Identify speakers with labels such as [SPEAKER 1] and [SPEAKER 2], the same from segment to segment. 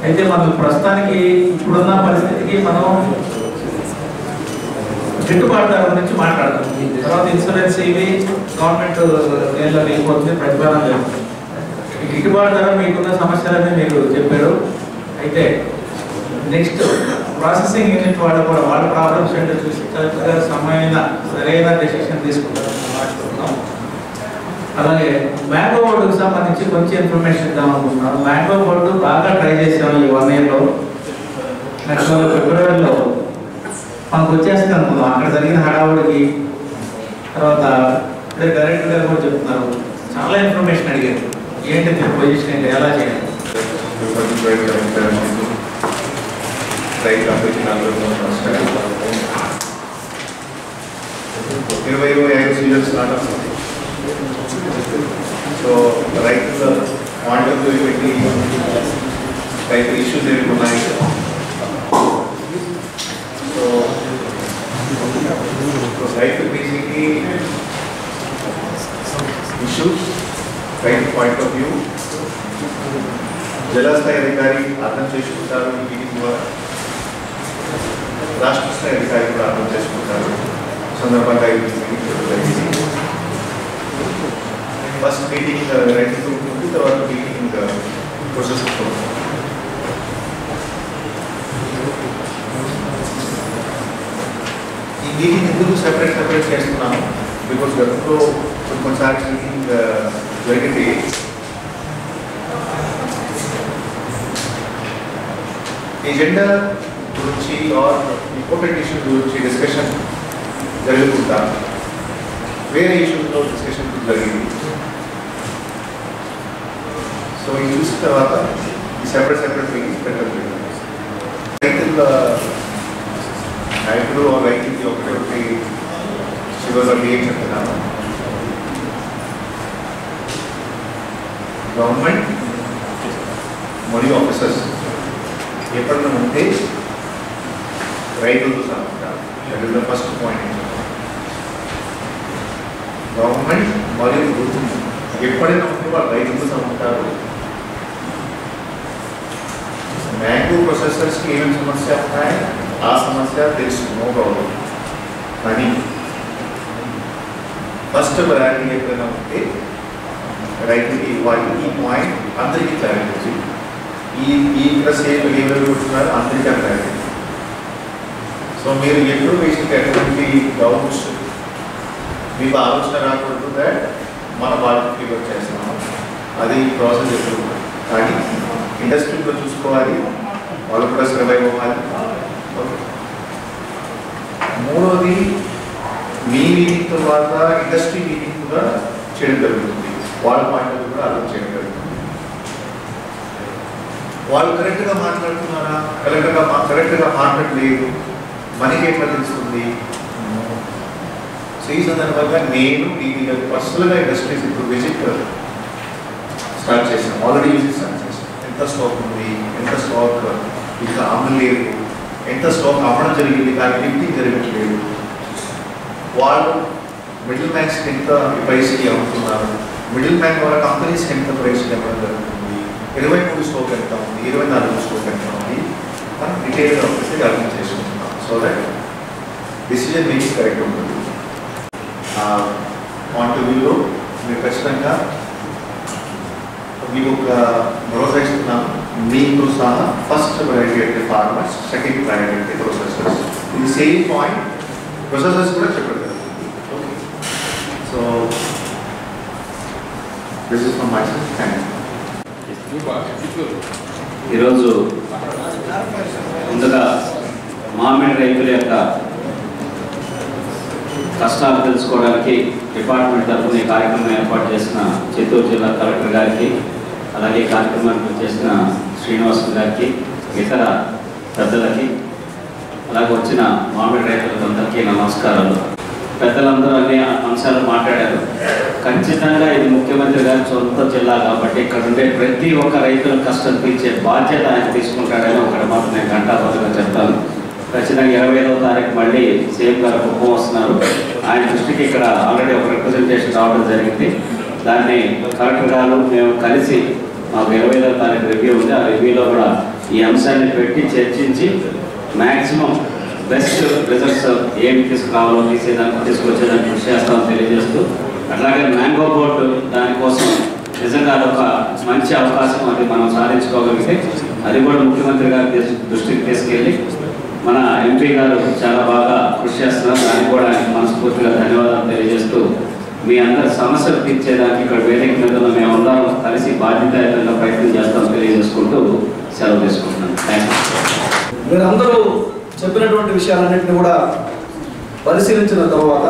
[SPEAKER 1] అయితే మనం ప్రస్తుతానికి ఇప్పుడున్న పరిస్థితికి మనం గిట్టుబాటు ధర గురించి మాట్లాడతాం. తర్వాత ఇన్సూరెన్స్ ఇవి గవర్నమెంట్ నేలలో వెళ్ళిపోతుంది, ప్రతిఫలం లేదు. గిట్టుబాటు ధర మీకున్న సమస్యలన్నీ మీరు చెప్పారు. అయితే నెక్స్ట్ ప్రాసెసింగ్ యూనిట్ వాళ్ళు కూడా వాళ్ళ ప్రాబ్లమ్స్ ఏంటో చూసి కరెక్ట్గా సరైన డెసిషన్ తీసుకుంటారని మాట్లాడుతున్నాం. అలాగే మ్యాంగో బోర్డుకు సంబంధించి కొంచెం ఇన్ఫర్మేషన్ ఇద్దాం అనుకుంటున్నాను. మ్యాంగో బోర్డు బాగా ట్రై చేసాము ఈ 1 yearలో. నెక్స్ట్ ఫిబ్రవరిలో మనకు వచ్చేస్తుంది అనుకుందాం. అక్కడ జరిగిన హడావుడికి తర్వాత ఇప్పుడే డైరెక్టర్ గారు కూడా చెప్తున్నారు, చాలా ఇన్ఫర్మేషన్ అడిగారు. ఏంటి మీ పొజిషన్ ఏంటి, ఎలా చేయాలి?
[SPEAKER 2] రైతు అభ్యర్థులు 20-25 సీజన్ స్టార్ట్ అవుతుంది. సో రైతుల పాయింట్ ఆఫ్ వ్యూ పెట్టి రైతు ఇష్యూస్ ఏమి ఉన్నాయి. సో రైతు బేసిక్లీ ఇష్యూస్ రైతు పాయింట్ ఆఫ్ వ్యూ జిల్లా స్థాయి అధికారి అర్థం చేసుకుంటారు. ఈ మీటింగ్ ద్వారా రాష్ట్ర స్థాయి అధికారి కూడా అర్థం చేసుకుంటారు. సందర్భంగా ఈ మీటింగ్ జరిగింది. ఫస్ట్ మీటింగ్ రైతుతో ఉంటుంది, తర్వాత మీటింగ్ ప్రొసెస్ ఉంటుంది. ఈ మీటింగ్ ఎందుకు సెపరేట్ చేస్తున్నాము? బికాస్ గతంలో కొన్నిసార్లు మీటింగ్ జరిగింది. ఎజెండా గురించి ఆర్ ఇంపార్టెంట్ ఇష్యూస్ గురించి డిస్కషన్ జరుగుతుందా, వేరే ఇష్యూస్లో డిస్కషన్ జరిగింది. సో ఇది చూసిన తర్వాత ఈ సెపరేట్ మీటింగ్స్ పెట్టడం రైతుల నాయకుడు రైతుకి ఒకటి చివరిలో ఏం చెప్తున్నాను, గవర్నమెంట్ మరియు ఆఫీసర్స్ ఎప్పుడైనా ఉంటే రైతులతో సమాచారం. That is the first point. Government మరియు ఎప్పుడైనా ఉంటే వాళ్ళు రైతులతో సమాచారం. మ్యాంగో ప్రొసెసర్స్కి ఏమేమి సమస్య ఉన్నాయి ఆ సమస్య తెలుసు, నో ప్రాబ్లం. కానీ ఫస్ట్ ప్రయారిటీ ఎప్పుడైనా ఉంటే రైతుకి ఇవ్వాలి. ఈ పాయింట్ అందరికీ క్లారిటీ వచ్చింది. ఈ సేవలు ఏమైనా ఉంటున్నారో అందరికీ క్లారిటీ. సో మీరు ఎప్పుడు బేసిక్ ఎటువంటి డౌట్స్ మీకు ఆలోచన రాకూడదు దాట్ మన వాళ్ళకి ఫీవర్ చేస్తున్నాము, అది ప్రాసెస్ ఎప్పుడు. కానీ ఇండస్ట్రీలో చూసుకోవాలి, వాళ్ళు కూడా సర్వైవ్ అవ్వాలి. ఓకే. మూడోది మీ మీటింగ్ తర్వాత ఇండస్ట్రీ మీటింగ్ కూడా చేయడం జరుగుతుంది. వాళ్ళ పాయింట్ కూడా అర్థం చేయడం జరుగుతుంది. వాళ్ళు కరెక్ట్గా మాట్లాడుతున్నారా, కరెక్ట్గా మాట్లాడలేదు, మనకి ఎట్లా తెలుస్తుంది? సో ఈ సందర్భంగా నేను పర్సనల్గా ఇండస్ట్రీస్ ఇప్పుడు విజిట్ స్టార్ట్ చేశాను. ఆల్రెడీ విజిట్ స్టార్ట్ చేశాను. ఎంత స్టాక్ ఉంది, ఎంత స్టాక్ ఇంకా అమ్మలేదు, ఎంత స్టాక్ అమ్మడం జరిగింది కానీ లిఫ్టింగ్ జరగట్లేదు, వాళ్ళు మిడిల్ మ్యాన్స్కి ఎంత ప్రైస్కి అమ్ముతున్నారు, మిడిల్ మ్యాన్ ద్వారా కంపెనీస్కి ఎంత ప్రైస్కి అమ్మడం జరుగుతుంది, 23 స్టాక్ ఎంత ఉంది, 24 స్టాక్ ఎంత ఉంది, మనం డీటెయిల్గా వచ్చేసి అర్థం చేసుకుంటున్నాం. So that decision making correct ఉంటుంది. పాయింట్ ఆఫ్ వ్యూలో మీరు ఖచ్చితంగా మీకు ఒక భరోసా ఇస్తున్నాను. మీతో సహా ఫస్ట్ ప్రయారిటీ అంటే ఫార్మర్స్, సెకండ్ ప్రయారిటీ అంటే ప్రొసెసర్స్. ఇది సేమ్ పాయింట్ ప్రొసెసర్స్ కూడా చెప్పడం జరుగుతుంది. Okay. So this is from my side. Thank you.
[SPEAKER 3] ఈరోజు ముందుగా మామిడి రైతుల యొక్క కష్టాలు తెలుసుకోవడానికి డిపార్ట్మెంట్ తరఫున ఈ కార్యక్రమం ఏర్పాటు చేసిన చిత్తూరు జిల్లా కలెక్టర్ గారికి, అలాగే కార్యక్రమానికి చేసిన శ్రీనివాస్ గారికి, ఇతర పెద్దలకి, అలాగే వచ్చిన మామిడి రైతులందరికీ నమస్కారాలు. పెద్దలందరూ అన్ని అంశాలు మాట్లాడారు. ఖచ్చితంగా ఇది ముఖ్యమంత్రి గారి సొంత జిల్లా కాబట్టి ఇక్కడ ఉండే ప్రతి ఒక్క రైతుల కష్టం తీర్చే బాధ్యత ఆయన తీసుకుంటాడని ఒకటి మాత్రం నేను ఘంటాబద్ధంగా చెప్తాను. ఖచ్చితంగా 25వ తారీఖు మళ్ళీ సీఎం గారు కుప్పం వస్తున్నారు. ఆయన దృష్టికి ఇక్కడ ఆల్రెడీ ఒక రిప్రజెంటేషన్ రావడం జరిగింది. దాన్ని కలెక్టర్ గారు మేము కలిసి మాకు 25వ తారీఖు రివ్యూ ఉంది. ఆ రివ్యూలో కూడా ఈ అంశాన్ని పెట్టి చర్చించి మ్యాక్సిమం బెస్ట్ రిజల్ట్స్ ఏమి తీసుకురావాలో తీసుకొచ్చేదానికి కృషి చేస్తామని తెలియజేస్తూ, అట్లాగే మ్యాంగో బోర్డు దానికోసం నిజంగా అదొక మంచి అవకాశం, అది మనం సాధించుకోగలిగితే అది కూడా ముఖ్యమంత్రి గారి దృష్టికి తీసుకెళ్ళి మన ఎంపీ గారు చాలా బాగా కృషి చేస్తున్నారు. దానికి కూడా ఆయనకు మనస్ఫూర్తిగా ధన్యవాదాలు తెలియజేస్తూ, మీ అందరి సమస్యలు తీర్చేదానికి ఇక్కడ వేదిక మీద మేమందరం కలిసి బాధ్యతాయుతంగా ప్రయత్నం చేస్తామని తెలియజేసుకుంటూ సెలవు తీసుకుంటున్నాను. Thank you.
[SPEAKER 4] మీరందరూ చెప్పినటువంటి విషయాలన్నింటినీ కూడా పరిశీలించిన తర్వాత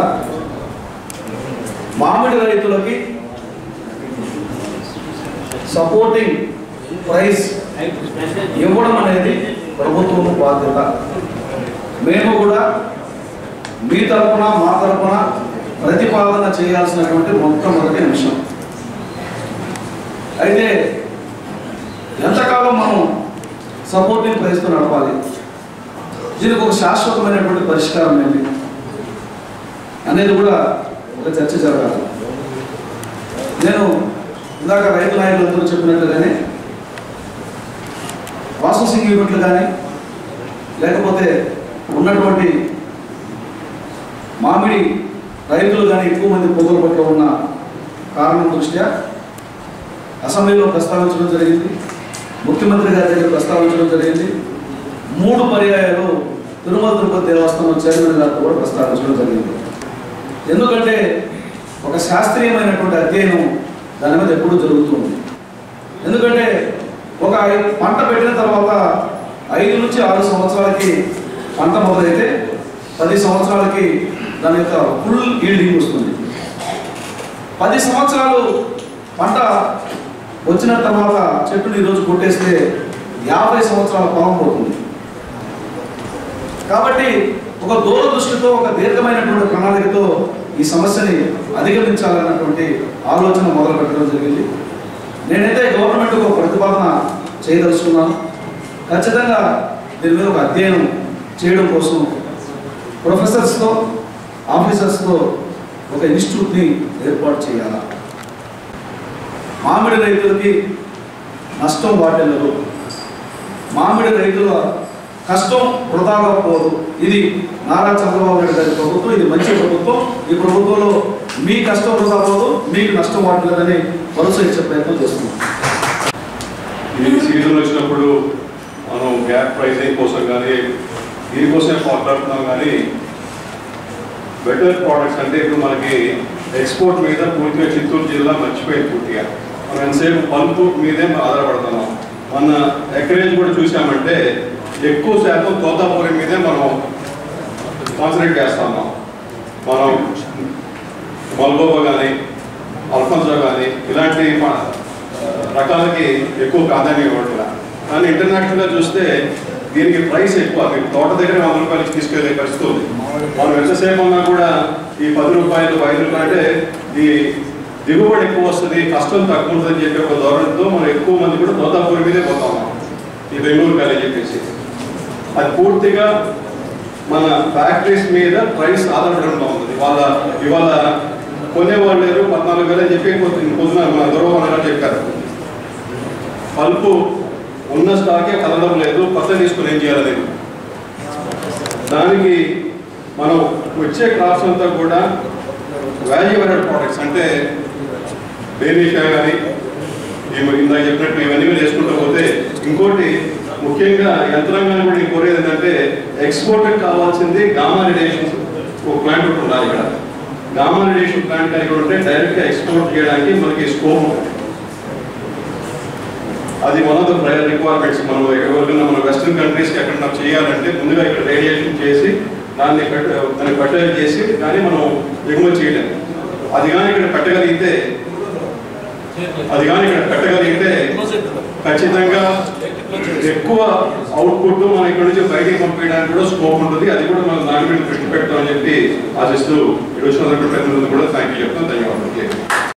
[SPEAKER 4] మామిడి రైతులకి సపోర్టింగ్ ప్రైస్ ఇవ్వడం అనేది ప్రభుత్వం బాధ్యత. మేము కూడా మీ తరఫున మా తరఫున ప్రతిపాదన చేయాల్సినటువంటి మొట్టమొదటి అంశం. అయితే ఎంతకాలం మనం సపోర్టింగ్ ప్రైస్తో నడపాలి, దీనికి ఒక శాశ్వతమైనటువంటి పరిష్కారం ఏంటి అనేది కూడా ఒక చర్చ జరగాలి. నేను ఇందాక రైతు నాయకులందరూ చెప్పినట్లుగానే ప్రాసెసింగ్ యూనిట్లు కానీ లేకపోతే ఉన్నటువంటి మామిడి రైతులు కానీ ఎక్కువ మంది పొగల పట్ల ఉన్న కారణం దృష్ట్యా అసెంబ్లీలో ప్రస్తావించడం జరిగింది, ముఖ్యమంత్రి గారి దగ్గర ప్రస్తావించడం జరిగింది. 3 పర్యాయాలు తిరుమల తిరుపతి దేవస్థానం చైర్మన్ గారితో కూడా ప్రస్తావించడం జరిగింది. ఎందుకంటే ఒక శాస్త్రీయమైనటువంటి అధ్యయనం దాని మీద ఎప్పుడూ జరుగుతుంది. ఎందుకంటే ఒక పంట పెట్టిన తర్వాత 5 నుంచి 6 సంవత్సరాలకి పంట మొదలైతే 10 సంవత్సరాలకి దాని యొక్క ఫుల్ ఈల్డింగ్ వస్తుంది. 10 సంవత్సరాలు పంట వచ్చిన తర్వాత చెట్టుని ఈరోజు కొట్టేస్తే 50 సంవత్సరాల పొలం పోతుంది. కాబట్టి ఒక దూరదృష్టితో ఒక దీర్ఘమైనటువంటి ప్రణాళికతో ఈ సమస్యని అధిగమించాలన్నటువంటి ఆలోచన మొదలు పెట్టడం జరిగింది. నేనైతే గవర్నమెంట్కి ఒక ప్రతిపాదన చేయదలుచుకున్నాను. ఖచ్చితంగా దీని మీద ఒక అధ్యయనం చేయడం కోసం ప్రొఫెసర్స్తో ఆఫీసర్స్తో ఒక ఇన్స్టిట్యూట్ని ఏర్పాటు చేయాలి. మామిడి రైతులకి నష్టం వాటిల్లదు, మామిడి రైతుల కష్టం వృధాగా పోదు. ఇది నారా చంద్రబాబు నాయుడు గారి ప్రభుత్వం, ఇది మంచి ప్రభుత్వం. ఈ ప్రభుత్వంలో మీ కష్టం వృధా పోదు, మీకు నష్టం వాటిల్లదని భరోసా ఇచ్చే ప్రయత్నం చేస్తున్నాం.
[SPEAKER 5] ఈ సీజన్ వచ్చినప్పుడు మనం గ్యాప్ ప్రైసింగ్ కోసం కానీ దీనికోసమే మాట్లాడుతున్నాం. కానీ బెటర్ ప్రోడక్ట్స్ అంటే ఇప్పుడు మనకి ఎక్స్పోర్ట్ మీద పూర్తిగా చిత్తూరు జిల్లా మర్చిపోయింది. పూర్తిగా మనం ఎంతసేపు పల్పు మీదే ఆధారపడుతున్నాం. మన ఎకరేజ్ కూడా చూసామంటే ఎక్కువ శాతం తోతాపూరి మీదే మనం కాన్సన్ట్రేట్ చేస్తున్నాం. మనం మల్గోవా కానీ అల్ఫన్సో కానీ ఇలాంటి రకాలకి ఎక్కువ ప్రాధాన్యం ఇవ్వట్లేదు. కానీ ఇంటర్నేషనల్గా చూస్తే దీనికి ప్రైస్ ఎక్కువ. మీకు తోట దగ్గర 100 రూపాయలకి తీసుకెళ్ళే పరిస్థితి ఉంది. మనం ఎంతసేపు ఉన్నా కూడా ఈ 10 రూపాయలు 5 రూపాయలు అంటే ఈ దిగుబడి ఎక్కువ వస్తుంది, కష్టం తక్కువ ఉంటుందని చెప్పి ఒక ధోరణితో మనం ఎక్కువ మంది కూడా తోతాపూరి మీదే పోతా ఉన్నాం, ఈ బెంగళూరు కాలేజ్ చెప్పేసి. అది పూర్తిగా మన ఫ్యాక్టరీస్ మీద ప్రైస్ ఆధారపడడం ఉంది. ఇవాళ కొనేవాళ్ళు లేరు, 14,000 అని చెప్పి పొద్దున మన దూరం చెప్పారు. పల్పు ఉన్న స్టాకే కదలడం లేదు, కొత్త తీసుకుని ఏం చేయాలనేది. దానికి మనం వచ్చే క్రాప్స్ అంతా కూడా వాల్యూ యాడెడ్ ప్రోడక్ట్స్ అంటే బేనిషా కానీ ఇందాక చెప్పినట్టు ఇవన్నీ కూడా వేసుకుంటూ పోతే, ఇంకోటి ముఖ్యంగా యంత్రాంగాన్ని కూడా నేను కోరేది ఏంటంటే ఎక్స్పోర్ట్కి కావాల్సింది గామా రేడియేషన్ ఒక ప్లాంట్ ఒకటి ఉండాలి. ఇక్కడ గామా రేడియేషన్ ప్లాంట్ కలిగి ఉంటే డైరెక్ట్గా ఎక్స్పోర్ట్ చేయడానికి మనకి స్కోప్ ఉంటుంది. అది one of the prior requirements. మనం ఎవరికైనా మన వెస్ట్రన్ కంట్రీస్కి ఎక్కడ చేయాలంటే ముందుగా ఇక్కడ రేడియేషన్ చేసి దాన్ని ఫర్టిలైజ్ చేసి కానీ మనం ఎగుమతి చేయలేము. అది కానీ ఇక్కడ పెట్టగలిగితే ఖచ్చితంగా ఎక్కువ అవుట్పుట్ మనం ఇక్కడ నుంచి బయటికి పంపించడానికి కూడా స్కోప్ ఉంటుంది. అది కూడా మనం దాని మీద దృష్టి పెడతామని చెప్పి ఆశిస్తూ ఇక్కడ వచ్చిన కూడా థ్యాంక్ యూ చెప్తాను.